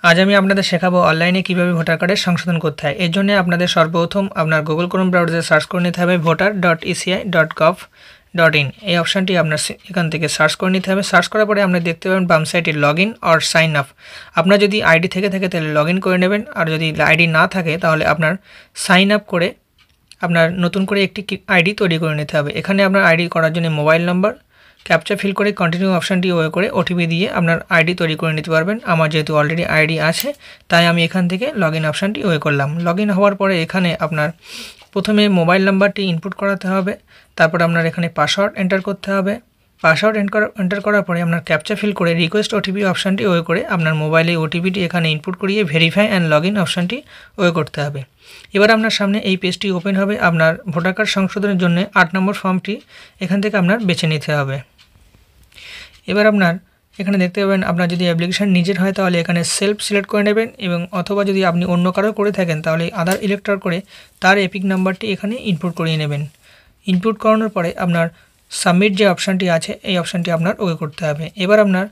আজ আমি আপনাদের শেখাবো অনলাইনে কীভাবে ভোটার কার্ডের সংশোধন করতে হয়। এর জন্য আপনাদের সর্বপ্রথম আপনার গুগল ক্রোম ব্রাউজারে সার্চ করে নিতে হবে voter.eci.gov.in। এই অপশানটি আপনার এখান থেকে সার্চ করে নিতে হবে। সার্চ করার পরে আপনি দেখতে পাবেন বাম সাইডে log in or sign up. আপনার যদি আইডি থেকে থাকে তাহলে লগ ইন করে নেবেন, আর যদি আইডি না থাকে তাহলে আপনার সাইন আপ করে আপনার নতুন করে একটি আইডি তৈরি করে নিতে হবে। এখানে আপনার আইডি করার জন্য মোবাইল নাম্বার ক্যাপচা ফিল করে কন্টিনিউ অপশানটি ওয়ে করে ওটিপি দিয়ে আপনার আইডি তৈরি করে নিতে পারবেন। আমার যেহেতু অলরেডি আইডি আছে তাই আমি এখান থেকে লগ ইন অপশানটি ওয়ে করলাম। লগ ইন হওয়ার পরে এখানে আপনার প্রথমে মোবাইল নাম্বারটি ইনপুট করাতে হবে, তারপর আপনার এখানে পাসওয়ার্ড এন্টার করতে হবে। পাসওয়ার্ড এন্টার করার পরে আপনার ক্যাপচা ফিল করে রিকোয়েস্ট ওটিপি অপশানটি ওয়ে করে আপনার মোবাইলে ওটিপিটি এখানে ইনপুট করিয়ে ভেরিফাই অ্যান্ড লগ ইন অপশানটি ওয়ে করতে হবে। এবার আপনার সামনে এই পেজটি ওপেন হবে। আপনার ভোটার কার্ড সংশোধনের জন্য 8 নম্বর ফর্মটি এখান থেকে আপনার বেছে নিতে হবে। এবার আপনার এখানে দেখতে পাবেন আপনার যদি অ্যাপ্লিকেশান নিজের হয় তাহলে এখানে সেলফ সিলেক্ট করে নেবেন, এবং অথবা যদি আপনি অন্য কারো করে থাকেন তাহলে আধার ইলেক্টর করে তার এপিক নাম্বারটি এখানে ইনপুট করিয়ে নেবেন। ইনপুট করানোর পরে আপনার সাবমিট যে অপশানটি আছে এই অপশানটি আপনার ওকে করতে হবে। এবার আপনার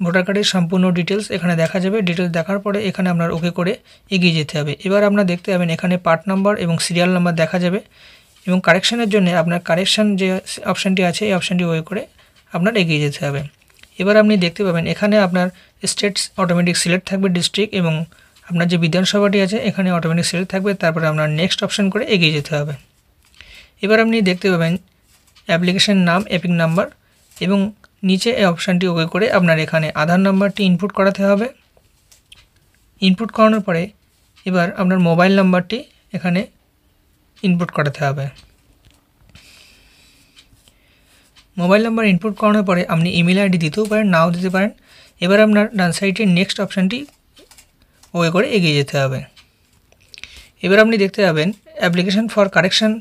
ভোটার কার্ডের সম্পূর্ণ ডিটেলস এখানে দেখা যাবে। ডিটেলস দেখার পরে এখানে আপনার ওকে করে এগিয়ে যেতে হবে। এবার আপনার দেখতে পাবেন এখানে পার্ট নাম্বার এবং সিরিয়াল নাম্বার দেখা যাবে, এবং কারেকশানের জন্য আপনার কারেকশান যে অপশানটি আছে এই অপশানটি ওয়ে করে আপনার এগিয়ে যেতে হবে। এবার আপনি দেখতে পাবেন এখানে আপনার স্টেটস অটোমেটিক সিলেক্ট থাকবে, ডিস্ট্রিক্ট এবং আপনার যে বিধানসভাটি আছে এখানে অটোমেটিক সিলেক্ট থাকবে। তারপরে আপনার নেক্সট অপশান করে এগিয়ে যেতে হবে। এবার আপনি দেখতে পাবেন অ্যাপ্লিকেশন নাম, এপিক নাম্বার এবং নিচে এই অপশানটি ওকে করে আপনার এখানে আধার নাম্বারটি ইনপুট করাতে হবে। ইনপুট করানোর পরে এবার আপনার মোবাইল নাম্বারটি এখানে ইনপুট করাতে হবে। মোবাইল নাম্বার ইনপুট করানোর পরে আপনি ইমেল আইডি দিতেও পারেন, নাও দিতে পারেন। এবার আপনার ডান সাইডে নেক্সট অপশানটি ওয়ে করে এগিয়ে যেতে হবে। এবার আপনি দেখতে পাবেন অ্যাপ্লিকেশন ফর কারেকশান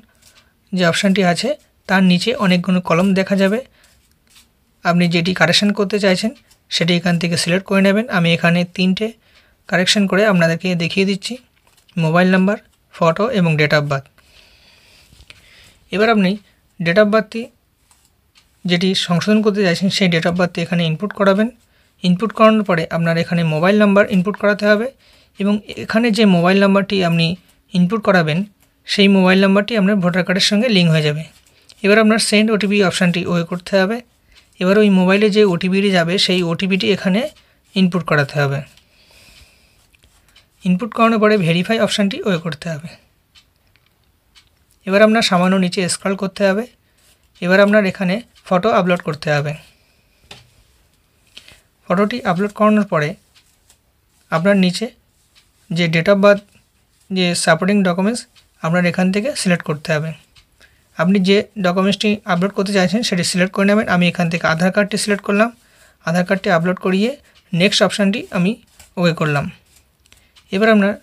যে অপশানটি আছে তার নিচে অনেকগুলো কলম দেখা যাবে। আপনি যেটি কারেকশান করতে চাইছেন সেটি এখান থেকে সিলেক্ট করে নেবেন। আমি এখানে 3টে কারেকশান করে আপনাদেরকে দেখিয়ে দিচ্ছি: মোবাইল নাম্বার, ফটো এবং ডেট অফ বার্থ। এবার আপনি ডেট অফ বার্থটি যেটি সংশোধন করতে চাইছেন সেই ডেট অফ বার্থটি এখানে ইনপুট করাবেন। ইনপুট করানোর পরে আপনার এখানে মোবাইল নাম্বার ইনপুট করাতে হবে, এবং এখানে যে মোবাইল নাম্বারটি আপনি ইনপুট করাবেন সেই মোবাইল নাম্বারটি আপনার ভোটার কার্ডের সঙ্গে লিঙ্ক হয়ে যাবে। এবার আপনার সেন্ড ওটিপি অপশানটি ওয়ে করতে হবে। এবার ওই মোবাইলে যে ওটিপিটি যাবে সেই ওটিপিটি এখানে ইনপুট করাতে হবে। ইনপুট করানোর পরে ভেরিফাই অপশানটি ওয়ে করতে হবে। এবার আপনার সামান্য নিচে স্ক্রল করতে হবে। এবার আপনার এখানে ফটো আপলোড করতে হবে। ফটোটি আপলোড করানোর পরে আপনার নিচে যে ডেট অফ বার্থ যে সাপোর্টিং ডকুমেন্টস আপনার এখান থেকে সিলেক্ট করতে হবে। আপনি যে ডকুমেন্টসটি আপলোড করতে চাইছেন সেটি সিলেক্ট করে নেবেন। আমি এখান থেকে আধার কার্ডটি সিলেক্ট করলাম। আধার কার্ডটি আপলোড করিয়ে নেক্সট অপশানটি আমি ওকে করলাম। এবার আপনার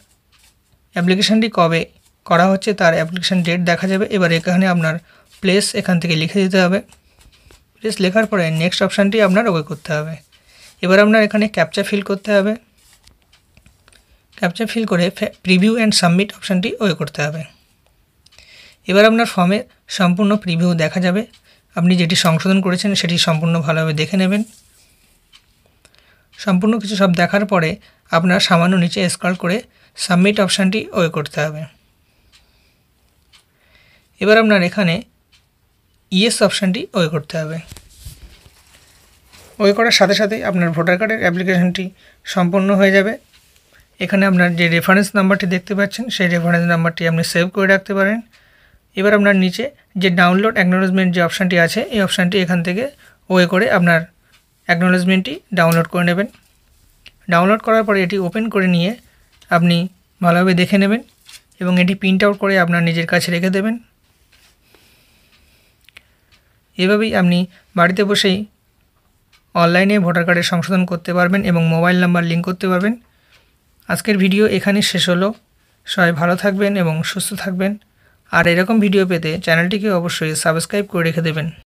অ্যাপ্লিকেশানটি কবে করা হচ্ছে তার অ্যাপ্লিকেশান ডেট দেখা যাবে। এবার এখানে আপনার প্লেস এখান থেকে লিখে দিতে হবে। প্লেস লেখার পরে নেক্সট অপশানটি আপনার ওকে করতে হবে। এবার আপনার এখানে ক্যাপচা ফিল করতে হবে। ক্যাপচা ফিল করে প্রিভিউ অ্যান্ড সাবমিট অপশানটি ওকে করতে হবে। এবার আপনার ফর্মে সম্পূর্ণ প্রিভিউ দেখা যাবে। আপনি যেটি সংশোধন করেছেন সেটি সম্পূর্ণ ভালোভাবে দেখে নেবেন। সম্পূর্ণ কিছু সব দেখার পরে আপনার সামান্য নিচে স্ক্রল করে সাবমিট অপশানটি ওকে করতে হবে। এবার আপনার এখানে ইয়েস অপশানটি ওকে করতে হবে। ওকে করার সাথে সাথে আপনার ভোটার কার্ডের অ্যাপ্লিকেশানটি সম্পূর্ণ হয়ে যাবে। এখানে আপনার যে রেফারেন্স নাম্বারটি দেখতে পাচ্ছেন সেই রেফারেন্স নাম্বারটি আপনি সেভ করে রাখতে পারেন। এবার আপনার নিচে যে ডাউনলোড অ্যাকনোলেজমেন্ট যে অপশানটি আছে এই অপশানটি এখান থেকে ওয়ে করে আপনার অ্যাকনোলেজমেন্টটি ডাউনলোড করে নেবেন। ডাউনলোড করার পরে এটি ওপেন করে নিয়ে আপনি ভালোভাবে দেখে নেবেন এবং এটি প্রিন্ট আউট করে আপনার নিজের কাছে রেখে দেবেন। এভাবেই আপনি বাড়িতে বসেই অনলাইনে ভোটার কার্ডের সংশোধন করতে পারবেন এবং মোবাইল নাম্বার লিঙ্ক করতে পারবেন। আজকের ভিডিও এখানেই শেষ হলো। সবাই ভালো থাকবেন এবং সুস্থ থাকবেন। আর এরকম ভিডিও পেতে চ্যানেলটিকে অবশ্যই সাবস্ক্রাইব করে রেখে দেবেন।